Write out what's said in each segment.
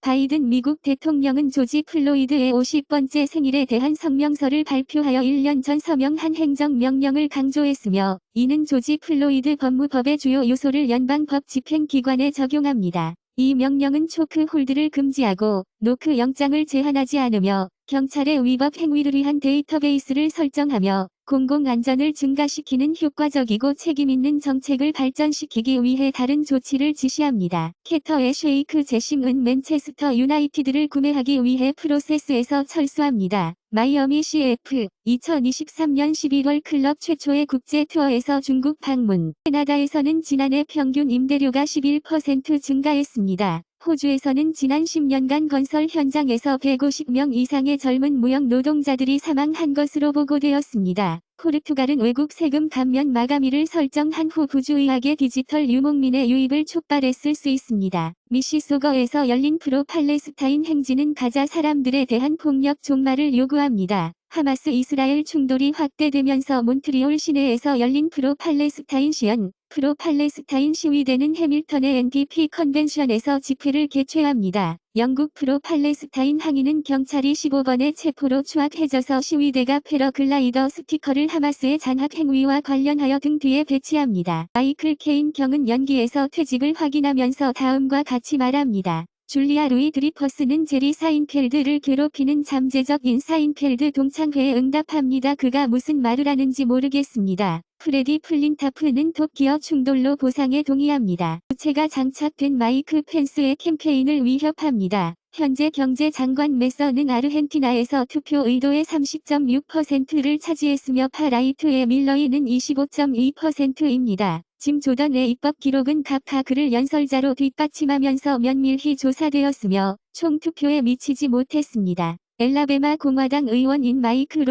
바이든 미국 대통령은 조지 플로이드의 50번째 생일에 대한 성명서를 발표하여 1년 전 서명한 행정명령을 강조했으며 이는 조지 플로이드 법무법의 주요 요소를 연방법 집행기관에 적용합니다. 이 명령은 초크 홀드를 금지하고 노크 영장을 제한하지 않으며 경찰의 위법 행위를 위한 데이터베이스를 설정하며 공공안전을 증가시키는 효과적이고 책임있는 정책을 발전시키기 위해 다른 조치를 지시합니다. 캐터의 쉐이크 제싱은 맨체스터 유나이티드를 구매하기 위해 프로세스에서 철수합니다. 마이애미 CF 2023년 11월 클럽 최초의 국제 투어에서 중국 방문. 캐나다에서는 지난해 평균 임대료가 11% 증가했습니다. 호주에서는 지난 10년간 건설 현장에서 150명 이상의 젊은 무역 노동자들이 사망한 것으로 보고되었습니다. 포르투갈은 외국 세금 감면 마감일을 설정한 후 부주의하게 디지털 유목민의 유입을 촉발했을 수 있습니다. 미시소거에서 열린 프로 팔레스타인 행진은 가자 사람들에 대한 폭력 종말을 요구합니다. 하마스 이스라엘 충돌이 확대되면서 몬트리올 시내에서 열린 프로 팔레스타인 시연, 프로 팔레스타인 시위대는 해밀턴의 NPP 컨벤션에서 집회를 개최합니다. 영국 프로 팔레스타인 항의는 경찰이 15번의 체포로 추악해져서 시위대가 패러글라이더 스티커를 하마스의 잔학 행위와 관련하여 등 뒤에 배치합니다. 마이클 케인 경은 연기에서 퇴직을 확인하면서 다음과 같이 말합니다. 줄리아 루이 드리퍼스는 제리 사인펠드를 괴롭히는 잠재적인 사인펠드 동창회에 응답합니다. 그가 무슨 말을 하는지 모르겠습니다. 프레디 플린타프는 톱기어 충돌로 보상에 동의합니다. 부채가 장착된 마이크 펜스의 캠페인을 위협합니다. 현재 경제장관 메서는 아르헨티나에서 투표 의도의 30.6%를 차지했으며 파라이트의 밀러이는 25.2%입니다. 짐 조던의 입법 기록은 각하 그를 연설자로 뒷받침하면서 면밀히 조사되었으며 총 투표에 미치지 못했습니다. 엘라베마 공화당 의원인 마이크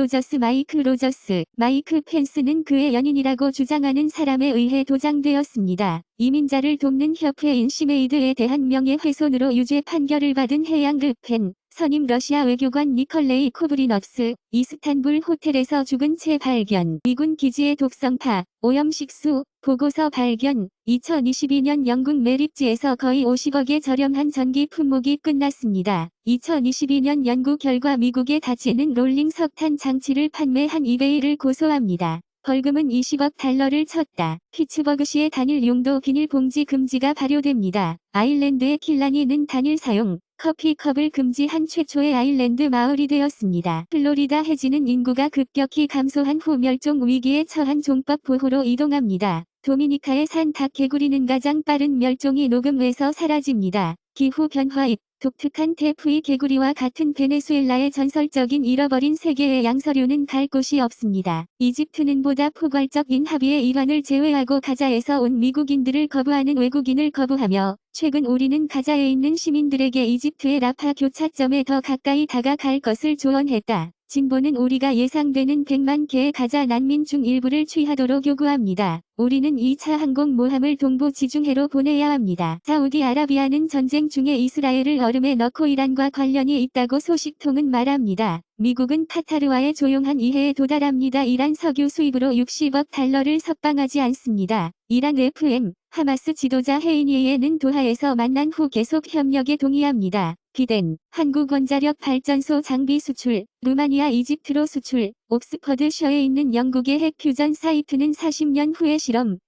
마이크 펜스는 그의 연인이라고 주장하는 사람에 의해 도장되었습니다. 이민자를 돕는 협회인 시메이드에 대한 명예훼손으로 유죄 판결을 받은 해양 르펜, 선임 러시아 외교관 니컬레이 코브리너스, 이스탄불 호텔에서 죽은 채 발견, 미군 기지의 독성파, 오염식수, 보고서 발견, 2022년 영국 메립지에서 거의 50억의 저렴한 전기 품목이 끝났습니다. 2022년 연구 결과 미국의 다치는 롤링 석탄 장치를 판매한 이베이를 고소합니다. 벌금은 20억 달러를 쳤다. 피츠버그시의 단일 용도 비닐봉지 금지가 발효됩니다. 아일랜드의 킬라니는 단일 사용, 커피컵을 금지한 최초의 아일랜드 마을이 되었습니다. 플로리다 해지는 인구가 급격히 감소한 후 멸종 위기에 처한 종법 보호로 이동합니다. 도미니카의 산닭 개구리는 가장 빠른 멸종이 녹음에서 사라집니다. 기후 변화 독특한 테프이 개구리와 같은 베네수엘라의 전설적인 잃어버린 세계의 양서류는 갈 곳이 없습니다. 이집트는 보다 포괄적인 합의의 일환을 제외하고 가자에서 온 미국인들을 거부하는 외국인을 거부하며 최근 우리는 가자에 있는 시민들에게 이집트의 라파 교차점에 더 가까이 다가갈 것을 조언했다. 진보는 우리가 예상되는 100만 개의 가자 난민 중 일부를 취하도록 요구합니다. 우리는 2차 항공모함을 동부 지중해로 보내야 합니다. 사우디아라비아는 전쟁 중에 이스라엘을 얼음에 넣고 이란과 관련이 있다고 소식통은 말합니다. 미국은 카타르와의 조용한 이해에 도달합니다. 이란 석유 수입으로 60억 달러를 석방하지 않습니다. 이란 FM, 하마스 지도자 헤이니에는 도하에서 만난 후 계속 협력에 동의합니다. 비덴, 한국원자력 발전소 장비 수출, 루마니아 이집트로 수출, 옥스퍼드셔에 있는 영국의 핵 퓨전 사이트는 40년 후에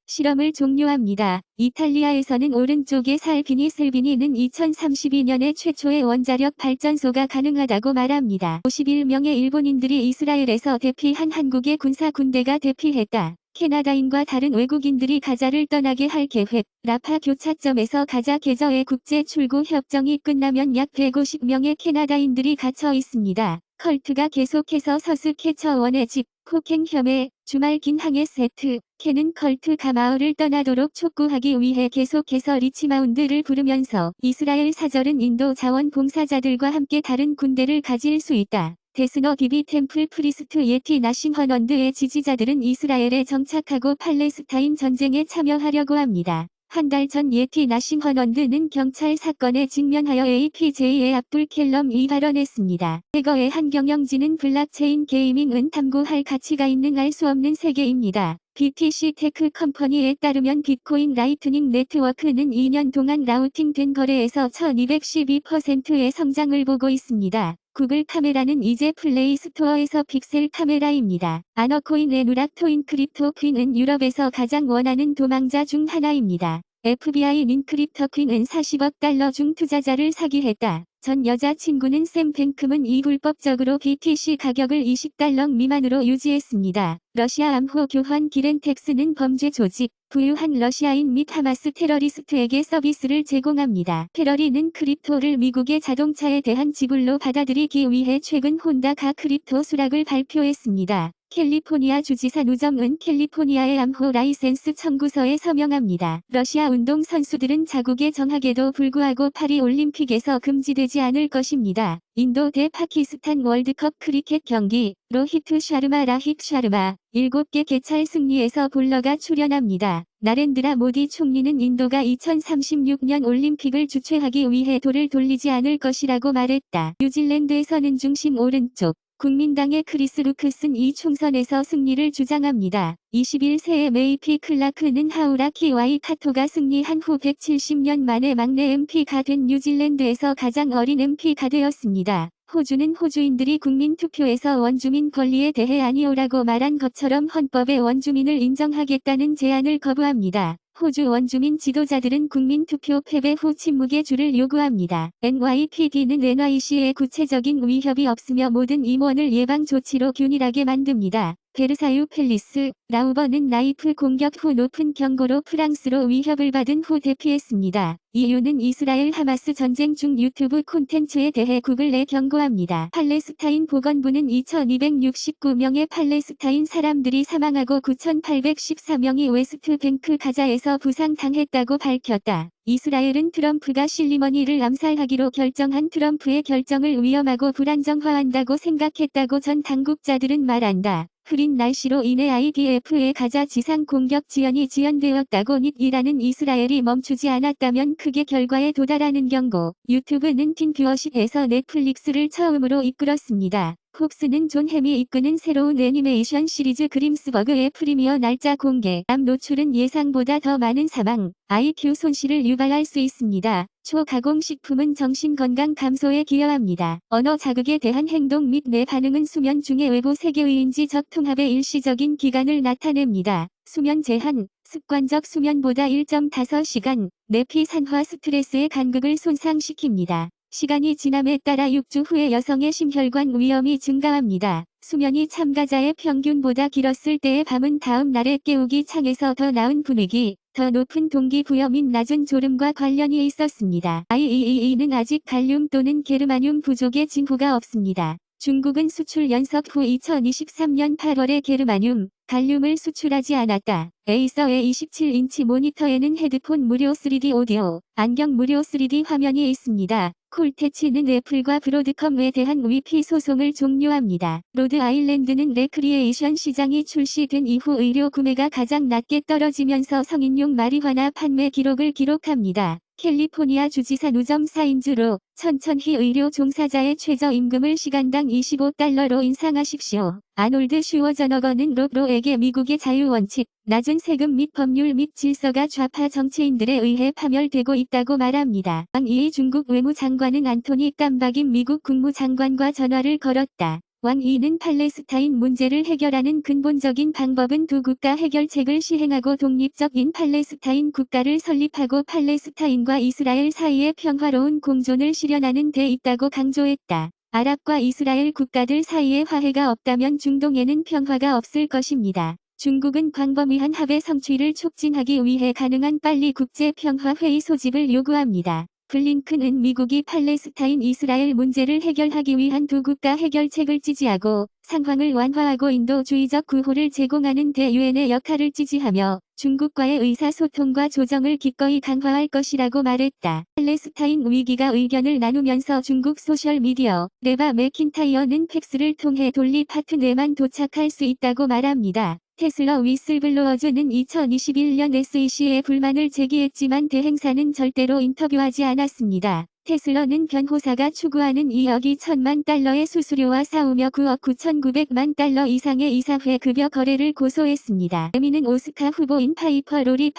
실험을 종료합니다. 이탈리아에서는 오른쪽의 살비니는 2032년에 최초의 원자력 발전소가 가능하다고 말합니다. 51명의 일본인들이 이스라엘에서 대피한 한국의 군사군대가 대피했다. 캐나다인과 다른 외국인들이 가자를 떠나게 할 계획. 라파 교차점에서 가자 계저의 국제 출구 협정이 끝나면 약 150명의 캐나다인들이 갇혀 있습니다. 컬트가 계속해서 서스 캐처원의 집, 폭행 혐의, 주말 긴 항해 세트. 켄은 컬트가 마을을 떠나도록 촉구하기 위해 계속해서 리치마운드를 부르면서 이스라엘 사절은 인도 자원봉사자들과 함께 다른 군대를 가질 수 있다. 데스너 비비 템플 프리스트 예티 나심 허넌드의 지지자들은 이스라엘에 정착하고 팔레스타인 전쟁에 참여하려고 합니다. 한 달 전 예티 나심 허넌드는 경찰 사건에 직면하여 APJ의 압둘 켈럼이 발언했습니다. 과거의 한 경영진은 블록체인 게이밍은 탐구할 가치가 있는 알 수 없는 세계입니다. BTC 테크 컴퍼니에 따르면 비트코인 라이트닝 네트워크는 2년 동안 라우팅된 거래에서 1212%의 성장을 보고 있습니다. 구글 카메라는 이제 플레이 스토어에서 픽셀 카메라입니다. 아너코인의 누락토인 크립토퀸은 유럽에서 가장 원하는 도망자 중 하나입니다. FBI 닌크립터퀸은 40억 달러 중 투자자를 사기했다. 전 여자친구는 샘 뱅크문 이 불법적으로 BTC 가격을 20달러 미만으로 유지했습니다. 러시아 암호 교환 기렌텍스는 범죄 조직, 부유한 러시아인 및 하마스 테러리스트에게 서비스를 제공합니다. 페러리는 크립토를 미국의 자동차에 대한 지불로 받아들이기 위해 최근 혼다가 크립토 수락을 발표했습니다. 캘리포니아 주지사 누점은 캘리포니아의 암호 라이센스 청구서에 서명합니다. 러시아 운동 선수들은 자국의 정학에도 불구하고 파리 올림픽에서 금지되지 않을 것입니다. 인도 대 파키스탄 월드컵 크리켓 경기, 로히트 샤르마 라힙 샤르마, 7개 개찰 승리에서 볼러가 출연합니다. 나렌드라 모디 총리는 인도가 2036년 올림픽을 주최하기 위해 돌을 돌리지 않을 것이라고 말했다. 뉴질랜드에서는 중심 오른쪽 국민당의 크리스 루크슨 이 총선에서 승리를 주장합니다. 21세의 메이피 클라크는 하우라키 와이카토가 승리한 후 170년 만에 막내 MP가 된 뉴질랜드에서 가장 어린 MP가 되었습니다. 호주는 호주인들이 국민투표에서 원주민 권리에 대해 아니오라고 말한 것처럼 헌법에 원주민을 인정하겠다는 제안을 거부합니다. 호주 원주민 지도자들은 국민투표 패배 후 침묵의 줄을 요구합니다. NYPD는 NYC에 구체적인 위협이 없으며 모든 임원을 예방 조치로 균일하게 만듭니다. 베르사유 팰리스, 라우버는 나이프 공격 후 높은 경고로 프랑스로 위협을 받은 후 대피했습니다. 이유는 이스라엘 하마스 전쟁 중 유튜브 콘텐츠에 대해 구글에 경고합니다. 팔레스타인 보건부는 2269명의 팔레스타인 사람들이 사망하고 9814명이 웨스트뱅크 가자에서 부상당했다고 밝혔다. 이스라엘은 트럼프가 실리머니를 암살하기로 결정한 트럼프의 결정을 위험하고 불안정화한다고 생각했다고 전 당국자들은 말한다. 흐린 날씨로 인해 IDF의 가자 지상 공격 지연이 지연되었다고 이라는 이스라엘이 멈추지 않았다면 크게 결과에 도달하는 경고. 유튜브는 틴 뷰어십에서 넷플릭스를 처음으로 이끌었습니다. 폭스는 존 햄이 이끄는 새로운 애니메이션 시리즈 그림스버그의 프리미어 날짜 공개. 암 노출은 예상보다 더 많은 사망, IQ 손실을 유발할 수 있습니다. 초가공식품은 정신건강 감소에 기여합니다. 언어 자극에 대한 행동 및 내 반응은 수면 중의 외부 세계의인지적 통합의 일시적인 기간을 나타냅니다. 수면 제한, 습관적 수면보다 1.5시간, 내피 산화 스트레스의 간극을 손상시킵니다. 시간이 지남에 따라 6주 후에 여성의 심혈관 위험이 증가합니다. 수면이 참가자의 평균보다 길었을 때의 밤은 다음 날에 깨우기 창에서 더 나은 분위기, 더 높은 동기부여 및 낮은 졸음과 관련이 있었습니다. IEEE는 아직 갈륨 또는 게르마늄 부족의 징후가 없습니다. 중국은 수출 연석 후 2023년 8월에 게르마늄, 갈륨을 수출하지 않았다. 에이서의 27인치 모니터에는 헤드폰 무료 3D 오디오, 안경 무료 3D 화면이 있습니다. 콜테치는 애플과 브로드컴에 대한 위피 소송을 종료합니다. 로드 아일랜드는 레크리에이션 시장이 출시된 이후 의료 구매가 가장 낮게 떨어지면서 성인용 마리화나 판매 기록을 기록합니다. 캘리포니아 주지사 누점 사인주로 천천히 의료 종사자의 최저임금을 시간당 25달러로 인상하십시오. 아놀드 슈워저너거는 로브로에게 미국의 자유원칙, 낮은 세금 및 법률 및 질서가 좌파 정치인들에 의해 파멸되고 있다고 말합니다. 왕 이의 중국 외무장관은 안토니 깜박임 미국 국무장관과 전화를 걸었다. 왕 이는 팔레스타인 문제를 해결하는 근본적인 방법은 두 국가 해결책을 시행하고 독립적인 팔레스타인 국가를 설립하고 팔레스타인과 이스라엘 사이의 평화로운 공존을 실현하는 데 있다고 강조했다. 아랍과 이스라엘 국가들 사이에 화해가 없다면 중동에는 평화가 없을 것입니다. 중국은 광범위한 합의 성취를 촉진하기 위해 가능한 빨리 국제평화회의 소집을 요구합니다. 블링컨은 미국이 팔레스타인 이스라엘 문제를 해결하기 위한 두 국가 해결책을 지지하고 상황을 완화하고 인도주의적 구호를 제공하는 데 유엔의 역할을 지지하며 중국과의 의사소통과 조정을 기꺼이 강화할 것이라고 말했다. 팔레스타인 위기가 의견을 나누면서 중국 소셜미디어 레바 맥킨타이어는 팩스를 통해 돌리 파트내만 도착할 수 있다고 말합니다. 테슬라 위슬블로어즈는 2021년 SEC에 불만을 제기했지만 대행사는 절대로 인터뷰하지 않았습니다. 테슬라는 변호사가 추구하는 2억 2천만 달러의 수수료와 싸우며 9억 9,900만 달러 이상의 이사회 급여 거래를 고소했습니다. 에미는 오스카 후보인 파이퍼 로리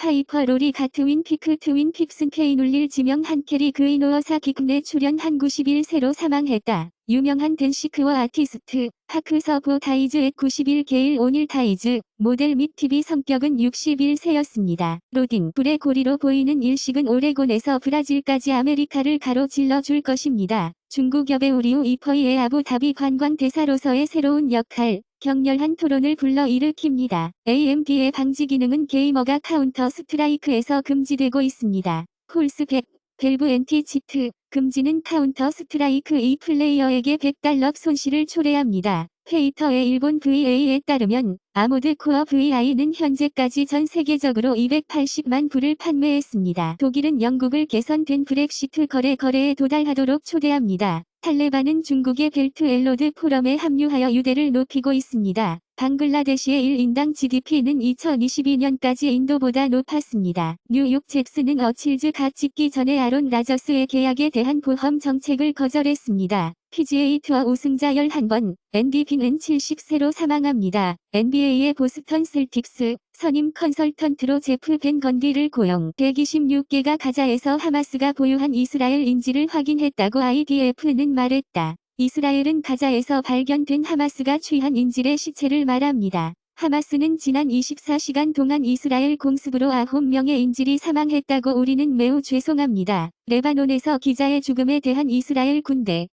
가 트윈 픽슨 케이눌릴 지명 한캐리 그이노어사 기금에 출연한 91세로 사망했다. 유명한 댄시크워 아티스트, 파크서보 다이즈 앳 91게일 오닐 타이즈, 모델 및 TV 성격은 61세였습니다. 로딩, 불의 고리로 보이는 일식은 오레곤에서 브라질까지 아메리카를 가로질러 줄 것입니다. 중국 여배우 리우 이퍼이의 아부다비 관광대사로서의 새로운 역할, 격렬한 토론을 불러일으킵니다. AMD의 방지 기능은 게이머가 카운터 스트라이크에서 금지되고 있습니다. 홀스 100, 밸브 엔티-치트, 금지는 카운터 스트라이크 2 플레이어에게 $100 손실을 초래합니다. 페이터의 일본 VA에 따르면 아모드 코어 VI는 현재까지 전 세계적으로 280만 부를 판매했습니다. 독일은 영국을 개선된 브렉시트 거래에 도달하도록 초대합니다. 탈레반은 중국의 벨트 앨로드 포럼에 합류하여 유대를 높이고 있습니다. 방글라데시의 1인당 GDP는 2022년까지 인도보다 높았습니다. 뉴욕 잭스는 어칠즈 갓 찍기 전에 아론 라저스의 계약에 대한 보험 정책을 거절했습니다. PGA 투어 우승자 11번, 앤디 빈은 70세로 사망합니다. NBA의 보스턴 셀틱스, 선임 컨설턴트로 제프 벤 건디를 고용. 126개가 가자에서 하마스가 보유한 이스라엘 인지를 확인했다고 IDF는 말했다. 이스라엘은 가자에서 발견된 하마스가 취한 인질의 시체를 말합니다. 하마스는 지난 24시간 동안 이스라엘 공습으로 9명의 인질이 사망했다고 우리는 매우 죄송합니다. 레바논에서 기자의 죽음에 대한 이스라엘 군대